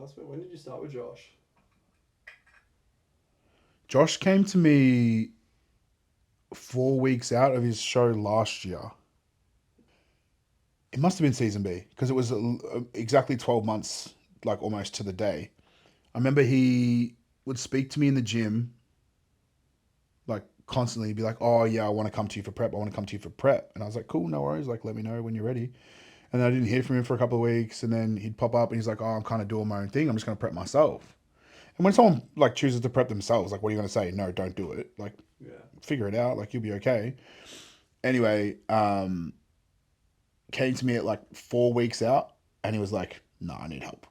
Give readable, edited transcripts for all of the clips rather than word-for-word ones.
classmate. When did you start with Josh? Josh came to me 4 weeks out of his show last year. It must have been season B because it was exactly 12 months, like almost to the day. I remember he would speak to me in the gym, like constantly. He'd be like, "Oh yeah, I want to come to you for prep. I want to come to you for prep." And I was like, "Cool, no worries. Like, let me know when you're ready." And then I didn't hear from him for a couple of weeks, and then he'd pop up and he's like, "Oh, I'm kind of doing my own thing. I'm just gonna prep myself." And when someone like chooses to prep themselves, like, what are you gonna say? No, don't do it. Like, Yeah. figure it out. Like, you'll be okay. Anyway, came to me at like 4 weeks out, and he was like, "No, I need help."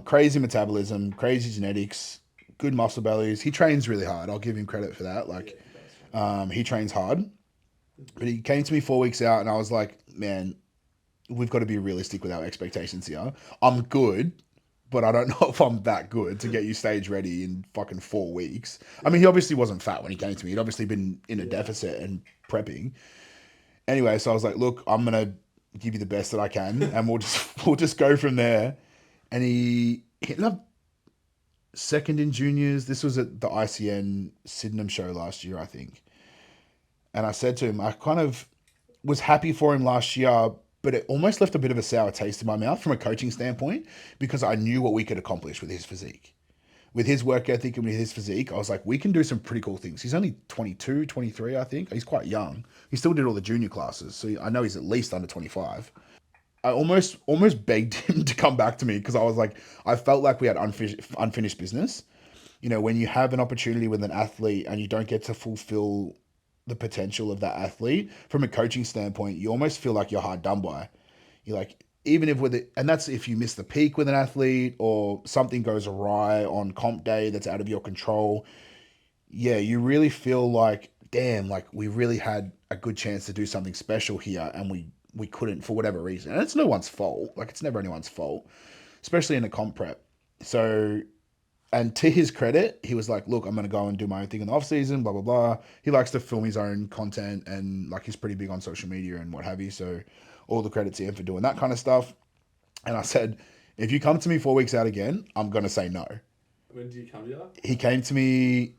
Crazy metabolism, crazy genetics, good muscle bellies. He trains really hard. I'll give him credit for that. Yeah, Like, he does train hard. he trains hard. But he came to me 4 weeks out, and I was like, "Man, we've got to be realistic with our expectations here. I'm good, but I don't know if I'm that good to get you stage ready in fucking 4 weeks." I mean, he Yeah. obviously wasn't fat when he came to me. He'd obviously been in a Yeah. deficit and prepping. Anyway, so I was like, "Look, I'm gonna give you the best that I can, and we'll just go from there." And he ended up second in juniors. This was at the ICN Sydenham show last year, I think. And I said to him, I kind of was happy for him last year, but it almost left a bit of a sour taste in my mouth from a coaching standpoint because I knew what we could accomplish with his physique. With his work ethic and with his physique, I was like, we can do some pretty cool things. He's only 22, 23, I think. He's quite young. He still did all the junior classes, so I know he's at least under 25. I almost begged him to come back to me because I was like, I felt like we had unfinished business. You know, when you have an opportunity with an athlete and you don't get to fulfill the potential of that athlete from a coaching standpoint, you almost feel like you're hard done by. You're like, even if with it, and that's if you miss the peak with an athlete or something goes awry on comp day that's out of your control. Yeah, you really feel like, damn, like we really had a good chance to do something special here, and we couldn't for whatever reason. And it's no one's fault. Like, it's never anyone's fault, especially in a comp prep. So, and to his credit, he was like, "Look, I'm gonna go and do my own thing in the off season, blah blah blah." He likes to film his own content, and like he's pretty big on social media and what have you. So, all the credit to him for doing that kind of stuff. And I said, "If you come to me 4 weeks out again, I'm gonna say no." When did you come to you? He came to me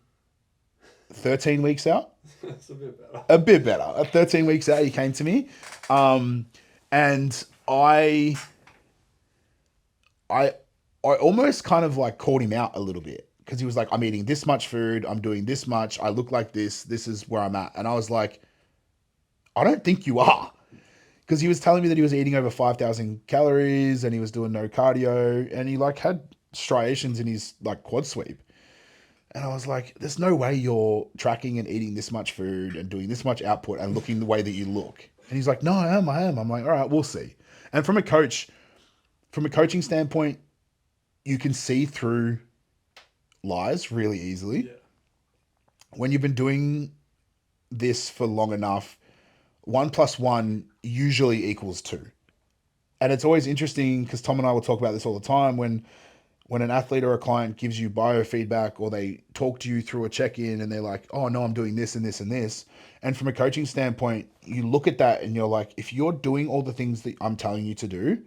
13 weeks out, That's a bit better. a bit better. At 13 weeks out, he came to me, um, and I I almost kind of like called him out a little bit because he was like, "I'm eating this much food, I'm doing this much, I look like this is where I'm at." And I was like, "I don't think you are." Because he was telling me that he was eating over 5,000 calories and he was doing no cardio and he like had striations in his like quad sweep. And I was like, there's no way you're tracking and eating this much food and doing this much output and looking the way that you look. And he's like, "No, I am. I'm like, "All right, we'll see." And from a coaching standpoint, you can see through lies really easily. Yeah. When you've been doing this for long enough, one plus one usually equals two. And it's always interesting because Tom and I will talk about this all the time when an athlete or a client gives you biofeedback or they talk to you through a check-in and they're like, "Oh no, I'm doing this and this and this." And from a coaching standpoint, you look at that and you're like, if you're doing all the things that I'm telling you to do,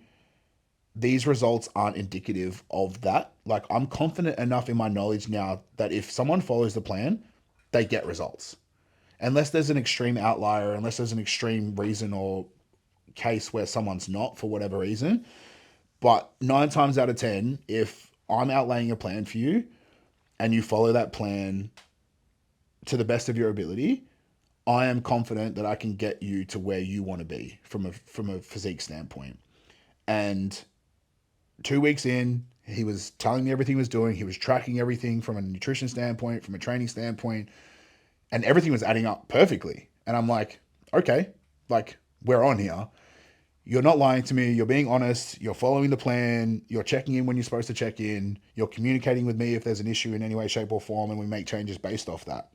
these results aren't indicative of that. Like, I'm confident enough in my knowledge now that if someone follows the plan, they get results. Unless there's an extreme outlier, unless there's an extreme reason or case where someone's not for whatever reason. But 9 times out of 10, if I'm outlaying a plan for you and you follow that plan to the best of your ability, I am confident that I can get you to where you want to be from a physique standpoint. And 2 weeks in, he was telling me everything he was doing. He was tracking everything from a nutrition standpoint, from a training standpoint, and everything was adding up perfectly. And I'm like, okay, like we're on here. You're not lying to me. You're being honest. You're following the plan. You're checking in when you're supposed to check in. You're communicating with me if there's an issue in any way, shape, or form, and we make changes based off that.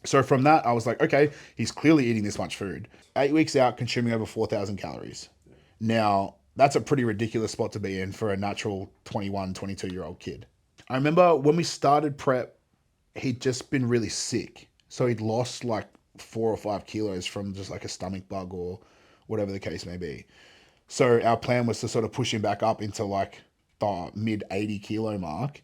So from that, I was like, okay, he's clearly eating this much food. 8 weeks out, consuming over 4,000 calories. Now, that's a pretty ridiculous spot to be in for a natural 21, 22-year-old kid. I remember when we started prep, he'd just been really sick. So he'd lost like 4 or 5 kilos from just like a stomach bug or whatever the case may be. So our plan was to sort of push him back up into like the mid 80 kilo mark.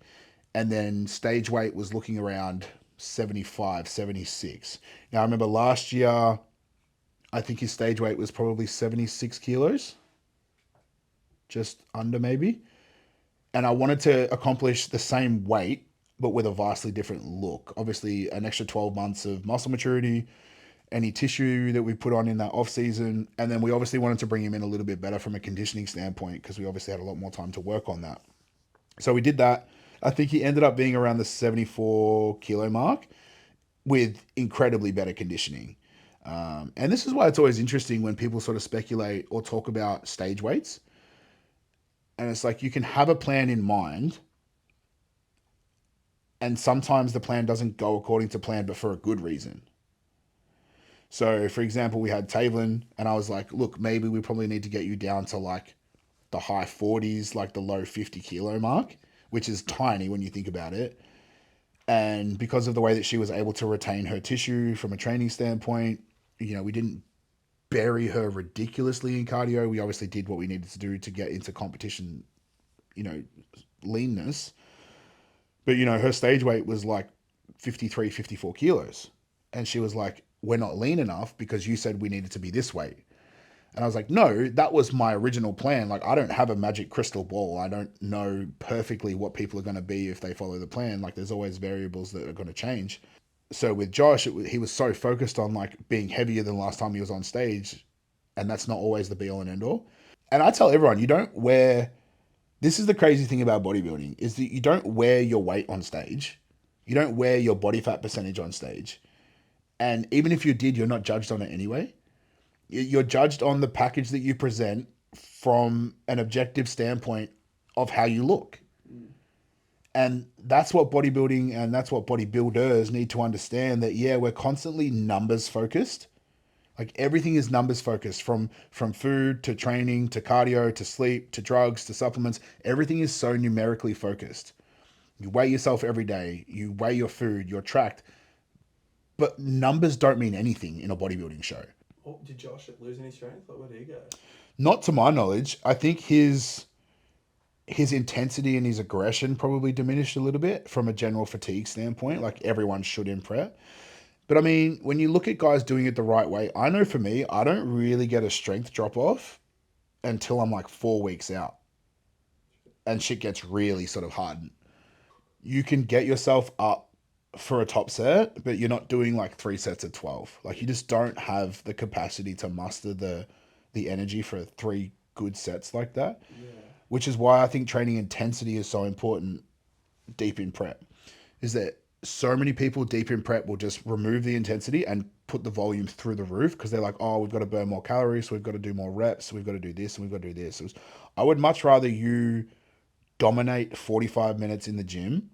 And then stage weight was looking around 75, 76. Now, I remember last year, I think his stage weight was probably 76 kilos, just under maybe. And I wanted to accomplish the same weight, but with a vastly different look. Obviously, an extra 12 months of muscle maturity, any tissue that we put on in that off season. And then we obviously wanted to bring him in a little bit better from a conditioning standpoint because we obviously had a lot more time to work on that. So we did that. I think he ended up being around the 74 kilo mark with incredibly better conditioning. And this is why it's always interesting when people sort of speculate or talk about stage weights. And it's like you can have a plan in mind, and sometimes the plan doesn't go according to plan, but for a good reason. So, for example, we had Tavelin, and I was like, look, maybe we probably need to get you down to like the high 40s, like the low 50 kilo mark, which is tiny when you think about it. And because of the way that she was able to retain her tissue from a training standpoint, we didn't bury her ridiculously in cardio. We obviously did what we needed to do to get into competition, leanness. But, her stage weight was like 53, 54 kilos. And she was like, we're not lean enough because you said we needed to be this weight. And I was like, no, that was my original plan. Like, I don't have a magic crystal ball. I don't know perfectly what people are going to be if they follow the plan. Like, there's always variables that are going to change. So with Josh, he was so focused on like being heavier than last time he was on stage. And that's not always the be all and end all. And I tell everyone, this is the crazy thing about bodybuilding is that you don't wear your weight on stage. You don't wear your body fat percentage on stage. And even if you did, you're not judged on it anyway. You're judged on the package that you present from an objective standpoint of how you look. And that's what bodybuilding and that's what bodybuilders need to understand, that, yeah, we're constantly numbers focused. Like everything is numbers focused, from food to training to cardio to sleep to drugs to supplements. Everything is so numerically focused. You weigh yourself every day. You weigh your food. You're tracked. But numbers don't mean anything in a bodybuilding show. Oh, did Josh lose any strength? Like, where did he go? Not to my knowledge. I think his intensity and his aggression probably diminished a little bit from a general fatigue standpoint. Like everyone should in prep. But I mean, when you look at guys doing it the right way, I know for me, I don't really get a strength drop off until I'm like 4 weeks out. And shit gets really sort of hard. You can get yourself up for a top set, but you're not doing like 3 sets of 12. Like you just don't have the capacity to muster the energy for 3 good sets like that. Yeah. Which is why I think training intensity is so important deep in prep. Is that so many people deep in prep will just remove the intensity and put the volume through the roof because they're like, oh, we've got to burn more calories, so we've got to do more reps, so we've got to do this, and we've got to do this. I would much rather you dominate 45 minutes in the gym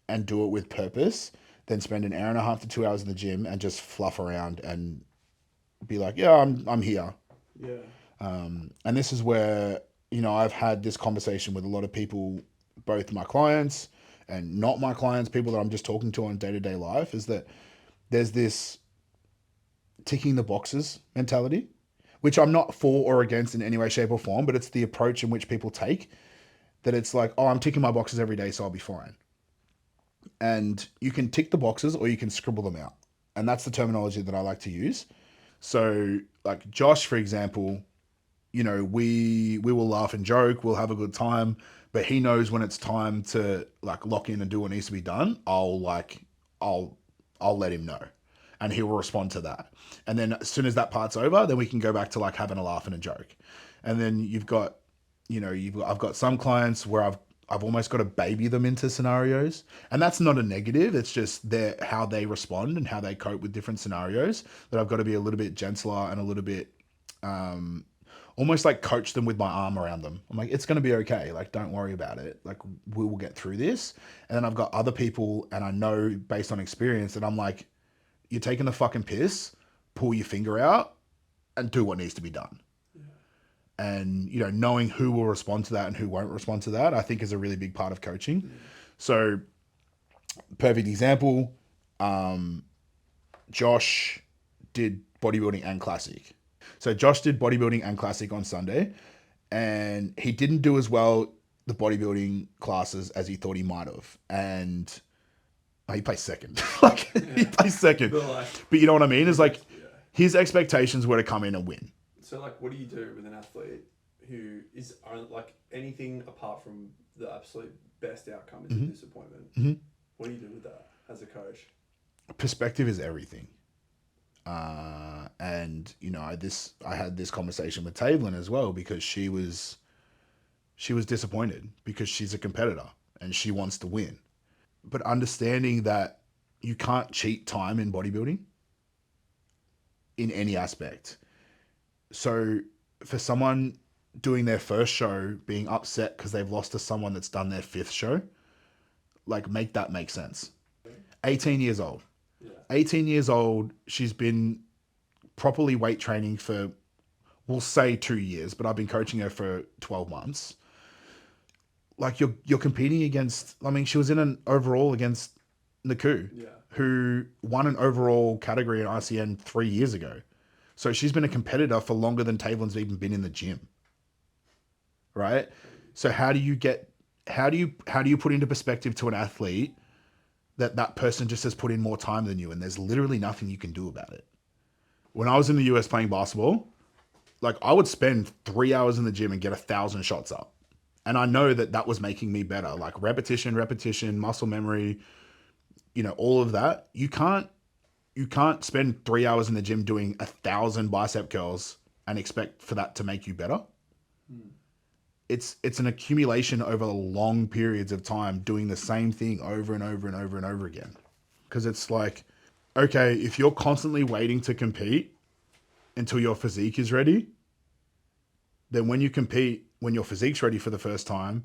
and do it with purpose than spend an hour and a half to 2 hours in the gym and just fluff around and be like, yeah, I'm here. Yeah. And this is where, I've had this conversation with a lot of people, both my clients and not my clients, people that I'm just talking to on day-to-day life, is that there's this ticking the boxes mentality, which I'm not for or against in any way, shape or form, but it's the approach in which people take, that it's like, oh, I'm ticking my boxes every day, so I'll be fine. And you can tick the boxes or you can scribble them out. And that's the terminology that I like to use. So like Josh, for example, we will laugh and joke, we'll have a good time, but he knows when it's time to like lock in and do what needs to be done, I'll let him know and he will respond to that. And then as soon as that part's over, then we can go back to like having a laugh and a joke. And then I've got some clients where I've almost got to baby them into scenarios, and that's not a negative. It's just how they respond and how they cope with different scenarios, that I've got to be a little bit gentler and a little bit, almost like coach them with my arm around them. I'm like, it's going to be okay. Like, don't worry about it. Like, we will get through this. And then I've got other people, and I know based on experience that I'm like, you're taking the fucking piss, pull your finger out and do what needs to be done. And, knowing who will respond to that and who won't respond to that, I think is a really big part of coaching. So, perfect example, Josh did bodybuilding and classic. So Josh did bodybuilding and classic on Sunday, and he didn't do as well the bodybuilding classes as he thought he might have. And he plays second. Like, he plays second. But you know what I mean? It's like his expectations were to come in and win. So, like, what do you do with an athlete who is, like, anything apart from the absolute best outcome is a disappointment? What do you do with that as a coach? Perspective is everything. And you know, I had this conversation with Taylin as well, because she was disappointed because she's a competitor and she wants to win. But understanding that you can't cheat time in bodybuilding in any aspect. So for someone doing their first show being upset because they've lost to someone that's done their fifth show, like, make that make sense. 18 years old. 18 years old, she's been properly weight training for, we'll say 2 years, but I've been coaching her for 12 months. Like, you're competing against, I mean, she was in an overall against Naku, who won an overall category in ICN 3 years ago. So she's been a competitor for longer than Tavlin's even been in the gym. Right? So how do you put into perspective to an athlete that person just has put in more time than you, and there's literally nothing you can do about it? When I was in the US playing basketball, like, I would spend 3 hours in the gym and get 1,000 shots up. And I know that was making me better. Like, repetition, muscle memory, you know, all of that. You can't spend 3 hours in the gym doing 1,000 bicep curls and expect for that to make you better. It's an accumulation over long periods of time doing the same thing over and over and over and over again. Because it's like, okay, if you're constantly waiting to compete until your physique is ready, then when you compete, when your physique's ready for the first time,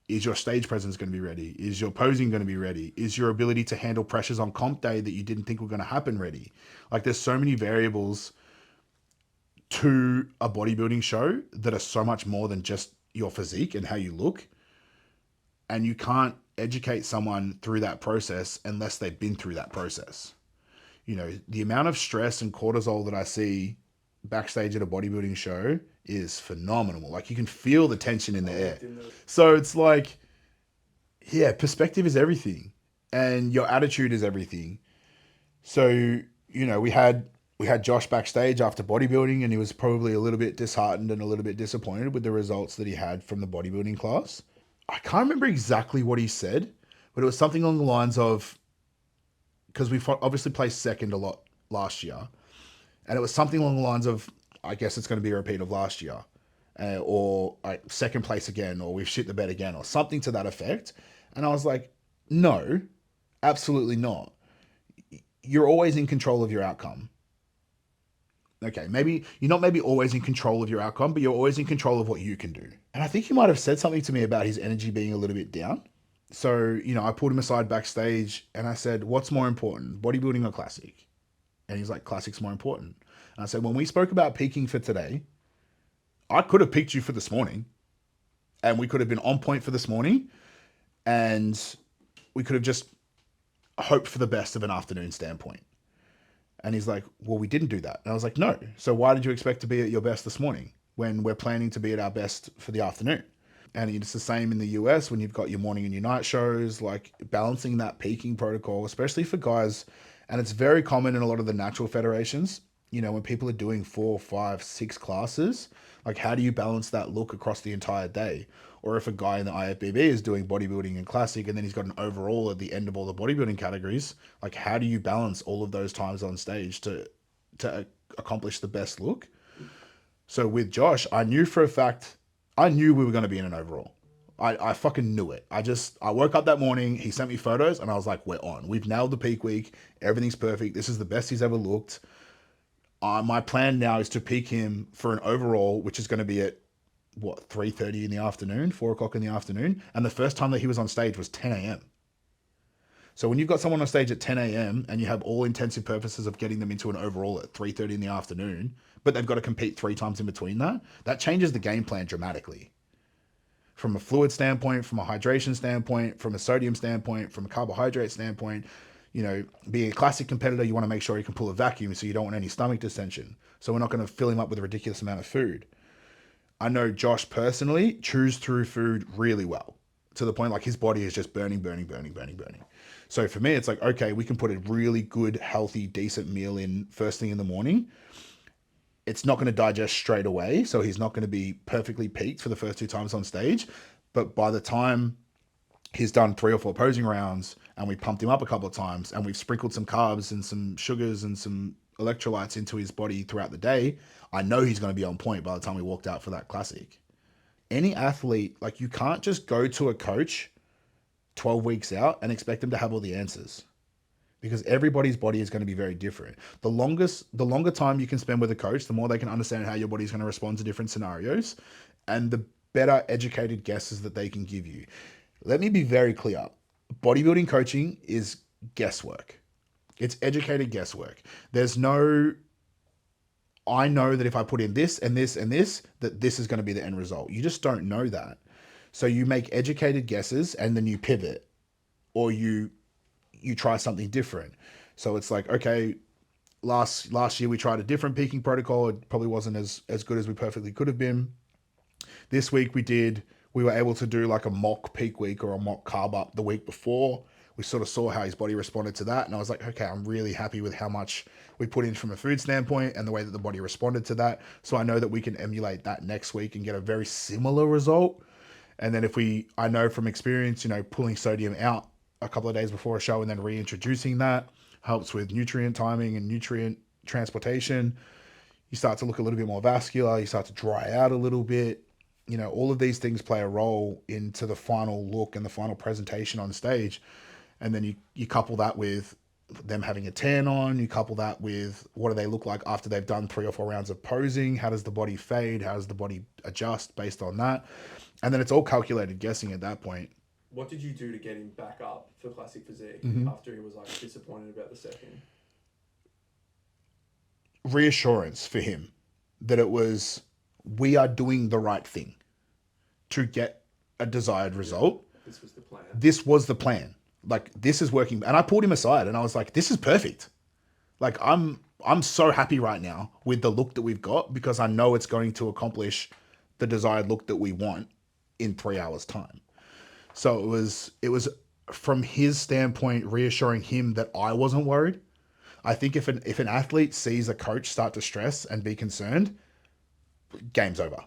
is your stage presence going to be ready? Is your posing going to be ready? Is your ability to handle pressures on comp day that you didn't think were going to happen ready? Like, there's so many variables to a bodybuilding show that are so much more than just your physique and how you look. And you can't educate someone through that process unless they've been through that process. You know, the amount of stress and cortisol that I see backstage at a bodybuilding show is phenomenal. Like, you can feel the tension in the air. So it's like, yeah, perspective is everything, and your attitude is everything. So, you know, we had Josh backstage after bodybuilding, and he was probably a little bit disheartened and a little bit disappointed with the results that he had from the bodybuilding class. I can't remember exactly what he said, but it was something along the lines of, because we obviously placed second a lot last year, and it was something along the lines of, I guess it's going to be a repeat of last year, or second place again, or we've shit the bed again, or something to that effect. And I was like, no, absolutely not. You're always in control of your outcome. Okay, maybe you're not always in control of your outcome, but you're always in control of what you can do. And I think he might have said something to me about his energy being a little bit down. So, you know, I pulled him aside backstage and I said, what's more important, bodybuilding or classic? And he's like, classic's more important. And I said, when we spoke about peaking for today, I could have picked you for this morning, and we could have been on point for this morning, and we could have just hoped for the best of an afternoon standpoint. And he's like, well, we didn't do that. And I was like, no. So why did you expect to be at your best this morning when we're planning to be at our best for the afternoon? And it's the same in the US when you've got your morning and your night shows, like balancing that peaking protocol, especially for guys. And it's very common in a lot of the natural federations, you know, when people are doing 4, 5, 6 classes, like, how do you balance that look across the entire day? Or if a guy in the IFBB is doing bodybuilding and classic, and then he's got an overall at the end of all the bodybuilding categories, like, how do you balance all of those times on stage to accomplish the best look? So with Josh, I knew for a fact, I knew we were going to be in an overall. I fucking knew it. I woke up that morning, he sent me photos, and I was like, we're on. We've nailed the peak week. Everything's perfect. This is the best he's ever looked. My plan now is to peak him for an overall, which is going to be at, 3:30 in the afternoon, 4 o'clock in the afternoon. And the first time that he was on stage was 10 a.m. So when you've got someone on stage at 10 a.m. and you have all intensive purposes of getting them into an overall at 3:30 in the afternoon, but they've got to compete 3 times in between that changes the game plan dramatically. From a fluid standpoint, from a hydration standpoint, from a sodium standpoint, from a carbohydrate standpoint. You know, being a classic competitor, you want to make sure you can pull a vacuum, so you don't want any stomach distension. So we're not going to fill him up with a ridiculous amount of food. I know Josh personally chews through food really well, to the point like his body is just burning. So for me, it's like, okay, we can put a really good, healthy, decent meal in first thing in the morning. It's not going to digest straight away, so he's not going to be perfectly peaked for the first 2 times on stage. But by the time he's done 3 or 4 posing rounds and we pumped him up a couple of times and we've sprinkled some carbs and some sugars and some electrolytes into his body throughout the day, I know he's going to be on point by the time we walked out for that classic. Any athlete, like, you can't just go to a coach 12 weeks out and expect them to have all the answers, because everybody's body is going to be very different. The longer time you can spend with a coach, the more they can understand how your body's going to respond to different scenarios, and the better educated guesses that they can give you. Let me be very clear. Bodybuilding coaching is guesswork. It's educated guesswork. There's no, I know that if I put in this and this and this, that this is going to be the end result. You just don't know that. So you make educated guesses and then you pivot, or you try something different. So it's like, okay, last year we tried a different peaking protocol. It probably wasn't as good as we perfectly could have been. This week we were able to do like a mock peak week or a mock carb up the week before. We sort of saw how his body responded to that. And I was like, okay, I'm really happy with how much we put in from a food standpoint and the way that the body responded to that. So I know that we can emulate that next week and get a very similar result. And then I know from experience, pulling sodium out a couple of days before a show and then reintroducing that helps with nutrient timing and nutrient transportation. You start to look a little bit more vascular. You start to dry out a little bit. All of these things play a role into the final look and the final presentation on stage. And then you couple that with them having a tan on. You couple that with what do they look like after they've done 3 or 4 rounds of posing. How does the body fade? How does the body adjust based on that? And then it's all calculated guessing at that point. What did you do to get him back up for Classic Physique after he was like disappointed about the second? Reassurance for him that it was, we are doing the right thing to get a desired result. This was the plan. This was the plan. Like, this is working. And I pulled him aside and I was like, this is perfect. Like, I'm so happy right now with the look that we've got, because I know it's going to accomplish the desired look that we want in 3 hours time. So it was from his standpoint, reassuring him that I wasn't worried. I think if an athlete sees a coach start to stress and be concerned, game's over.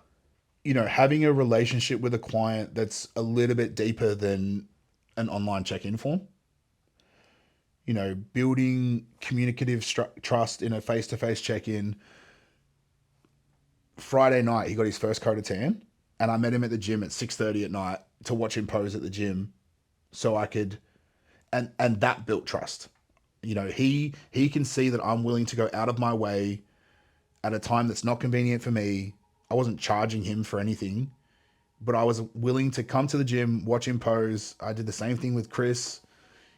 Having a relationship with a client that's a little bit deeper than an online check-in form, building communicative trust in a face-to-face check-in. Friday night, he got his first coat of tan, and I met him at the gym at 6:30 at night to watch him pose at the gym, so I could, and that built trust. He can see that I'm willing to go out of my way at a time that's not convenient for me. I wasn't charging him for anything, but I was willing to come to the gym, watch him pose. I did the same thing with Chris.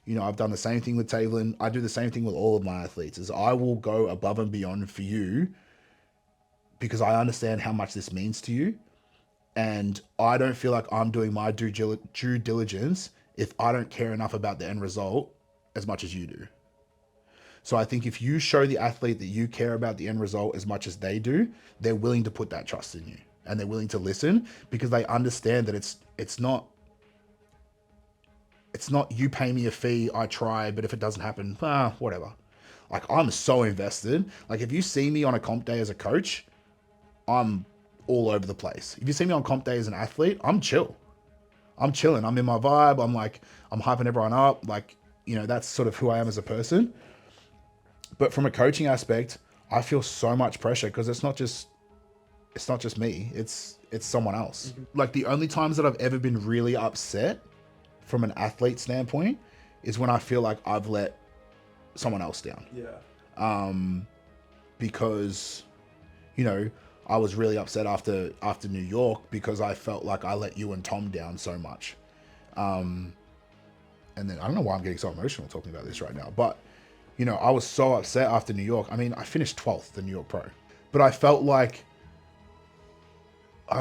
I've done the same thing with Taylor. I do the same thing with all of my athletes, is I will go above and beyond for you because I understand how much this means to you. And I don't feel like I'm doing my due diligence if I don't care enough about the end result as much as you do. So I think if you show the athlete that you care about the end result as much as they do, they're willing to put that trust in you and they're willing to listen, because they understand that it's not you pay me a fee, I try, but if it doesn't happen, whatever. Like, I'm so invested. Like, if you see me on a comp day as a coach, I'm all over the place. If you see me on comp day as an athlete, I'm chill. I'm chilling. I'm in my vibe. I'm hyping everyone up. Like, that's sort of who I am as a person. But from a coaching aspect, I feel so much pressure because it's not just me. It's someone else. Mm-hmm. Like, the only times that I've ever been really upset from an athlete standpoint is when I feel like I've let someone else down. Yeah. Because, I was really upset after New York because I felt like I let you and Tom down so much. And then I don't know why I'm getting so emotional talking about this right now, but I was so upset after New York. I mean, I finished 12th the New York Pro, but I felt like, I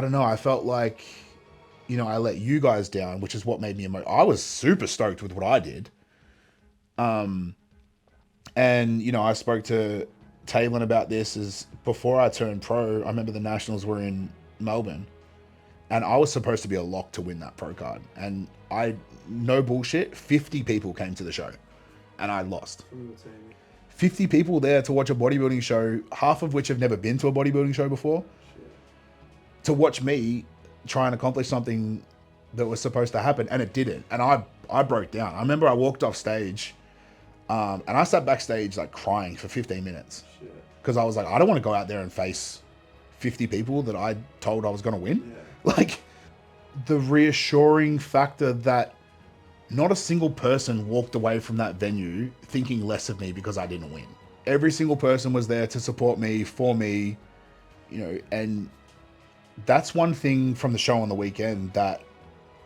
let you guys down, which is what made me emotional. I was super stoked with what I did. And I spoke to Taylor about this is before I turned pro. I remember the nationals were in Melbourne, and I was supposed to be a lock to win that pro card. And no bullshit, 50 people came to the show, and I lost. 50 people there to watch a bodybuilding show, half of which have never been to a bodybuilding show before, to watch me try and accomplish something that was supposed to happen, and it didn't. And I broke down. I remember I walked off stage, and I sat backstage like crying for 15 minutes. Because I was like, I don't want to go out there and face 50 people that I told I was going to win. Yeah. Like, the reassuring factor that not a single person walked away from that venue thinking less of me because I didn't win. Every single person was there to support me, for me, you know, and that's one thing from the show on the weekend that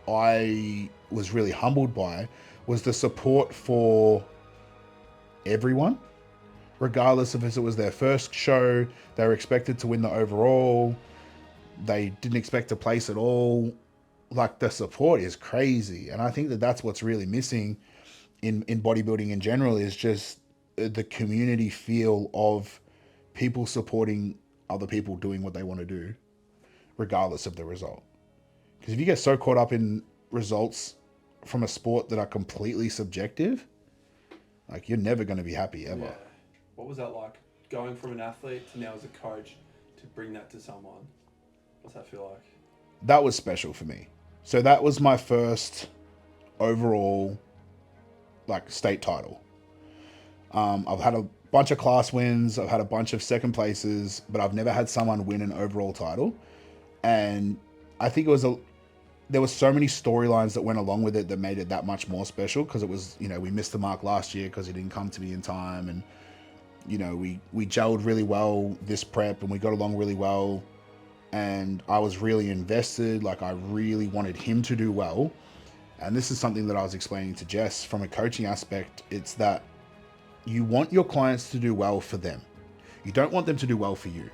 I was really humbled by, was the support for everyone. Regardless of if it was their first show, they were expected to win the overall, they didn't expect to place at all. Like, the support is crazy. And I think that that's what's really missing in bodybuilding in general, is just the community feel of people supporting other people doing what they want to do, regardless of the result. Because if you get so caught up in results from a sport that are completely subjective, like, you're never going to be happy ever. Yeah. What was that like, going from an athlete to now as a coach, to bring that to someone? What's that feel like? That was special for me. So that was my first overall, like, state title. I've had a bunch of class wins, I've had a bunch of second places, but I've never had someone win an overall title. And I think there was so many storylines that went along with it that made it that much more special, because it was, you know, we missed the mark last year because he didn't come to me in time, and, you know, we gelled really well this prep, and we got along really well, and I was really invested. Like, I really wanted him to do well. And this is something that I was explaining to Jess from a coaching aspect. It's that you want your clients to do well for them. You don't want them to do well for you.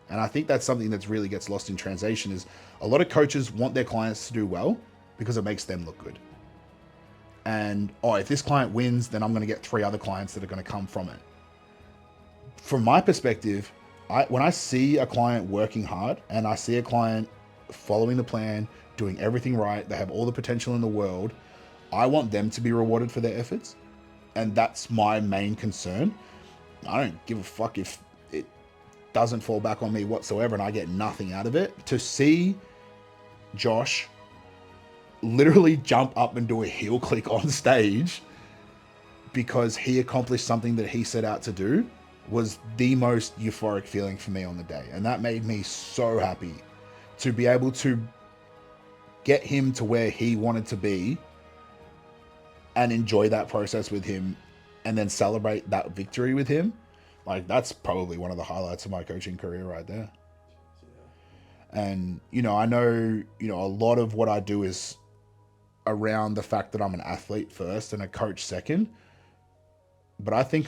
And I think that's something that really gets lost in translation, is a lot of coaches want their clients to do well because it makes them look good. And, oh, if this client wins, then I'm going to get 3 other clients that are going to come from it. From my perspective, when I see a client working hard and I see a client following the plan, doing everything right, they have all the potential in the world, I want them to be rewarded for their efforts. And that's my main concern. I don't give a fuck if it doesn't fall back on me whatsoever and I get nothing out of it. To see Josh literally jump up and do a heel click on stage because he accomplished something that he set out to do was the most euphoric feeling for me on the day. And that made me so happy to be able to get him to where he wanted to be and enjoy that process with him, and then celebrate that victory with him. Like, that's probably one of the highlights of my coaching career right there. And, you know, I know, you know, a lot of what I do is around the fact that I'm an athlete first and a coach second, but I think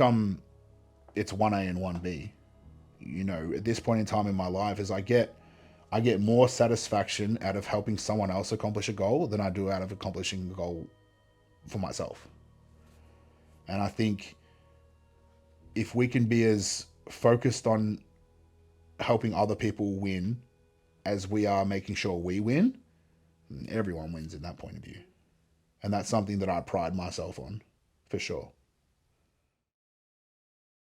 it's 1A and 1B. You know, at this point in time in my life, is I get more satisfaction out of helping someone else accomplish a goal than I do out of accomplishing a goal for myself. And I think if we can be as focused on helping other people win as we are making sure we win, everyone wins in that point of view. And that's something that I pride myself on, for sure.